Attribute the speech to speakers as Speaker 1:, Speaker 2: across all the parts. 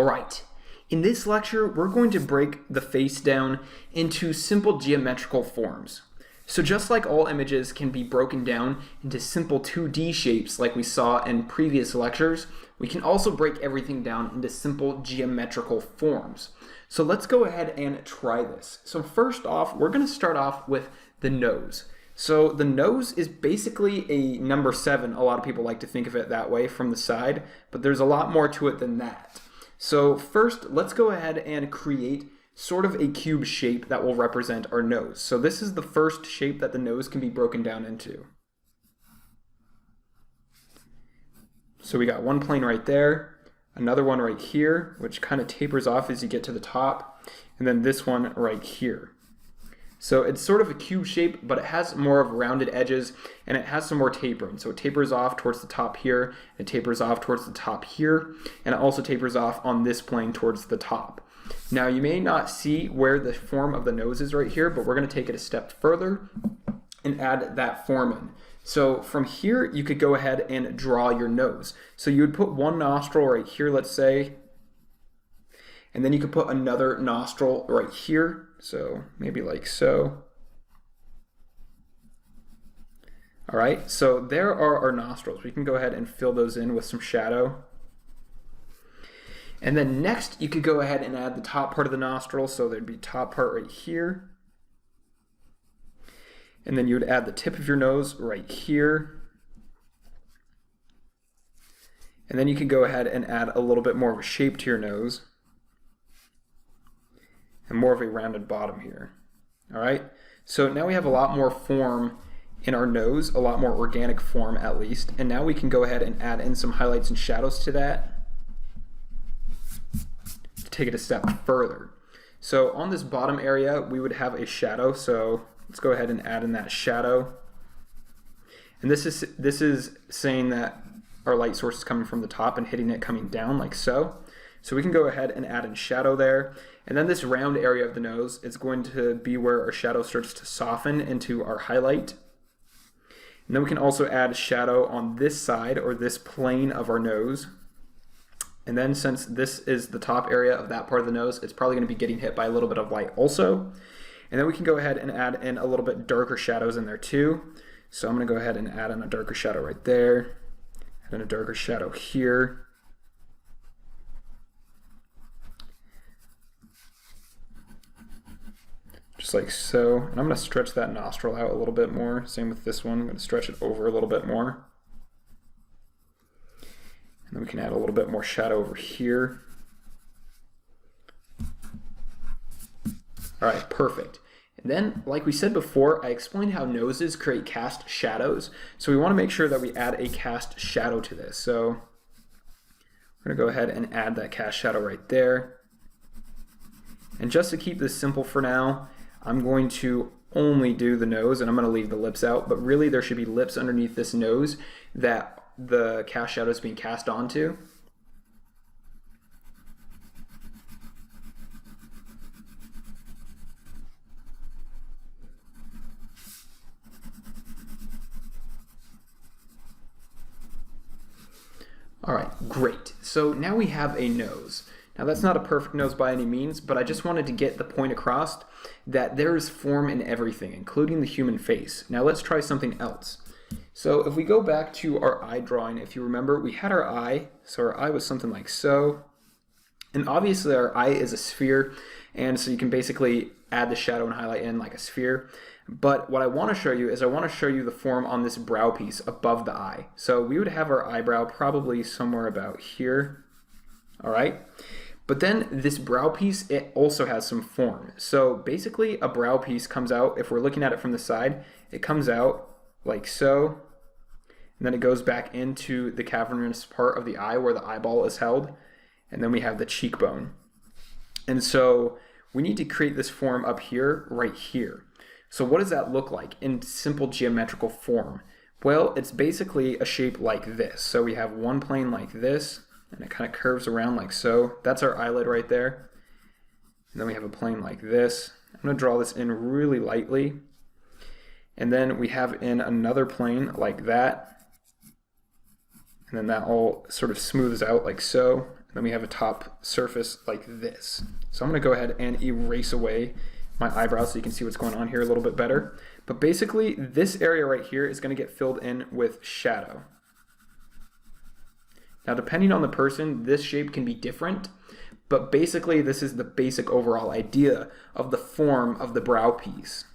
Speaker 1: Alright, in this lecture we're going to break the face down into simple geometrical forms. So just like all images can be broken down into simple 2D shapes like we saw in previous lectures, we can also break everything down into simple geometrical forms. So let's go ahead and try this. So first off, we're going to start off with the nose. So the nose is basically a number 7. A lot of people like to think of it that way from the side, but there's a lot more to it than that. So first, let's go ahead and create sort of a cube shape that will represent our nose. So this is the first shape that the nose can be broken down into. So we got one plane right there, another one right here, which kind of tapers off as you get to the top, and then this one right here. So it's sort of a cube shape, but it has more of rounded edges and it has some more tapering. So it tapers off towards the top here, it tapers off towards the top here, and it also tapers off on this plane towards the top. Now you may not see where the form of the nose is right here, but we're going to take it a step further and add that form in. So from here, you could go ahead and draw your nose. So you would put one nostril right here, let's say, and then you could put another nostril right here. So maybe like so. All right, so there are our nostrils. We can go ahead and fill those in with some shadow. And then next, you could go ahead and add the top part of the nostril. So there'd be top part right here. And then you would add the tip of your nose right here. And then you can go ahead and add a little bit more of a shape to your nose and more of a rounded bottom here. All right, so now we have a lot more form in our nose, a lot more organic form at least, and now we can go ahead and add in some highlights and shadows to that to take it a step further. So on this bottom area we would have a shadow, so let's go ahead and add in that shadow. And this is saying that our light source is coming from the top and hitting it coming down like so. So we can go ahead and add in shadow there. And then this round area of the nose is going to be where our shadow starts to soften into our highlight. And then we can also add shadow on this side or this plane of our nose. And then since this is the top area of that part of the nose, it's probably going to be getting hit by a little bit of light also. And then we can go ahead and add in a little bit darker shadows in there too. So I'm going to go ahead and add in a darker shadow right there. Add in a darker shadow here. Just like so. And I'm going to stretch that nostril out a little bit more. Same with this one. I'm going to stretch it over a little bit more. And then we can add a little bit more shadow over here. All right, perfect. And then, like we said before, I explained how noses create cast shadows. So we want to make sure that we add a cast shadow to this. So we're going to go ahead and add that cast shadow right there. And just to keep this simple for now, I'm going to only do the nose and I'm going to leave the lips out, but really there should be lips underneath this nose that the cast shadow is being cast onto. All right, great. So now we have a nose. Now that's not a perfect nose by any means, but I just wanted to get the point across that there is form in everything, including the human face. Now let's try something else. So if we go back to our eye drawing, if you remember, we had our eye. So our eye was something like so. And obviously our eye is a sphere, and so you can basically add the shadow and highlight in like a sphere. But what I want to show you is I want to show you the form on this brow piece above the eye. So we would have our eyebrow probably somewhere about here. All right. But then this brow piece, it also has some form. So basically a brow piece comes out, if we're looking at it from the side, it comes out like so, and then it goes back into the cavernous part of the eye where the eyeball is held, and then we have the cheekbone. And so we need to create this form up here, right here. So what does that look like in simple geometrical form? Well, it's basically a shape like this. So we have one plane like this, and it kind of curves around like so. That's our eyelid right there. And then we have a plane like this. I'm going to draw this in really lightly. And then we have in another plane like that. And then that all sort of smooths out like so. Then we have a top surface like this. So I'm going to go ahead and erase away my eyebrows so you can see what's going on here a little bit better. But basically, this area right here is going to get filled in with shadow. Now, depending on the person, this shape can be different, but basically this is the basic overall idea of the form of the brow piece.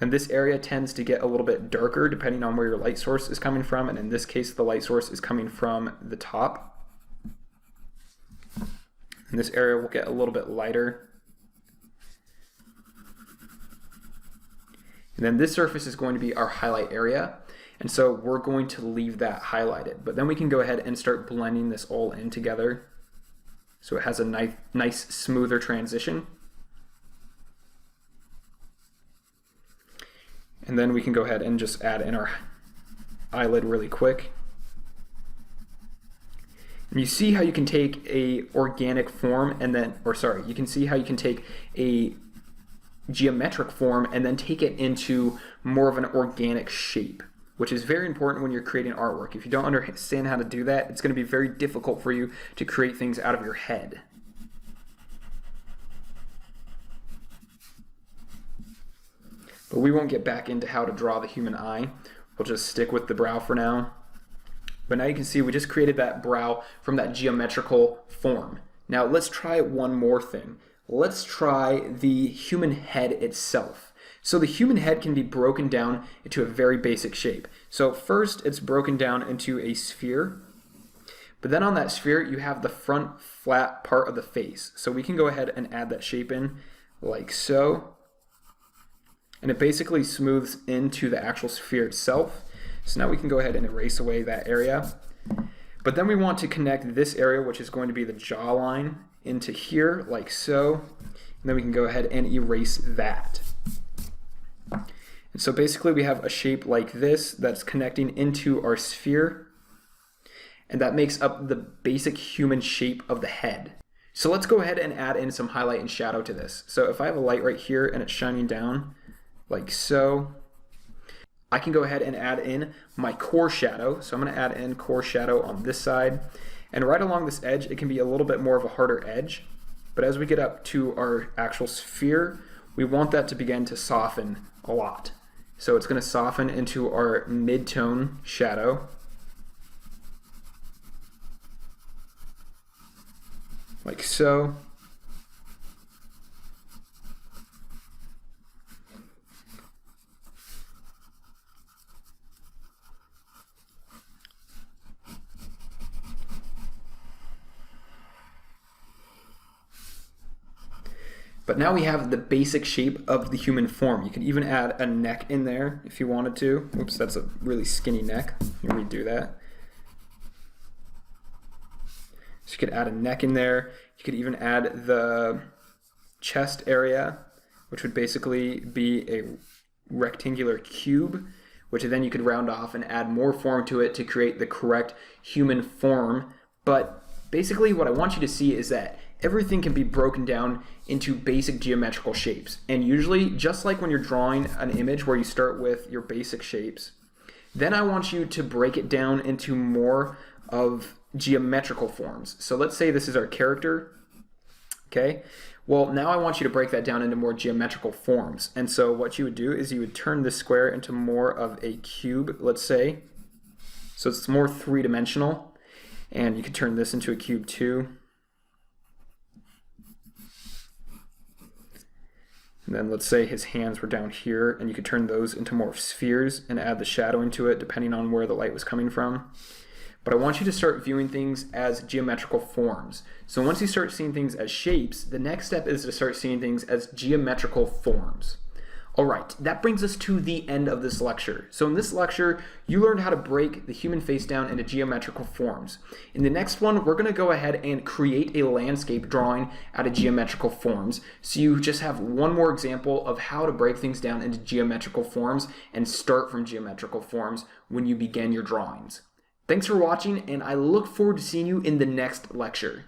Speaker 1: And this area tends to get a little bit darker depending on where your light source is coming from, and in this case the light source is coming from the top. And this area will get a little bit lighter. And then this surface is going to be our highlight area, and so we're going to leave that highlighted. But then we can go ahead and start blending this all in together so it has a nice smoother transition. And then we can go ahead and just add in our eyelid really quick. And you see how you can take a organic form and then, you can see how you can take a geometric form and then take it into more of an organic shape, which is very important when you're creating artwork. If you don't understand how to do that, it's going to be very difficult for you to create things out of your head. But we won't get back into how to draw the human eye. We'll just stick with the brow for now. But now you can see we just created that brow from that geometrical form. Now let's try one more thing. Let's try the human head itself. So the human head can be broken down into a very basic shape. So first it's broken down into a sphere. But then on that sphere you have the front flat part of the face. So we can go ahead and add that shape in like so. And it basically smooths into the actual sphere itself. So now we can go ahead and erase away that area. But then we want to connect this area, which is going to be the jawline, into here, like so. And then we can go ahead and erase that. And so basically we have a shape like this that's connecting into our sphere. And that makes up the basic human shape of the head. So let's go ahead and add in some highlight and shadow to this. So if I have a light right here and it's shining down, like so, I can go ahead and add in my core shadow. So I'm going to add in core shadow on this side. And right along this edge, it can be a little bit more of a harder edge. But as we get up to our actual sphere, we want that to begin to soften a lot. So it's going to soften into our mid-tone shadow. Like so. But now we have the basic shape of the human form. You could even add a neck in there if you wanted to. Oops, that's a really skinny neck. Let me redo that. So you could add a neck in there. You could even add the chest area, which would basically be a rectangular cube, which then you could round off and add more form to it to create the correct human form. But basically what I want you to see is that everything can be broken down into basic geometrical shapes. And usually, just like when you're drawing an image where you start with your basic shapes, then I want you to break it down into more of geometrical forms. So let's say this is our character, okay? Well, now I want you to break that down into more geometrical forms. And so what you would do is you would turn this square into more of a cube, let's say. So it's more three-dimensional. And you could turn this into a cube too. And then let's say his hands were down here, and you could turn those into more spheres and add the shadow into it depending on where the light was coming from. But I want you to start viewing things as geometrical forms. So once you start seeing things as shapes, the next step is to start seeing things as geometrical forms. All right, that brings us to the end of this lecture. So in this lecture, you learned how to break the human face down into geometrical forms. In the next one, we're going to go ahead and create a landscape drawing out of geometrical forms. So you just have one more example of how to break things down into geometrical forms and start from geometrical forms when you begin your drawings. Thanks for watching, and I look forward to seeing you in the next lecture.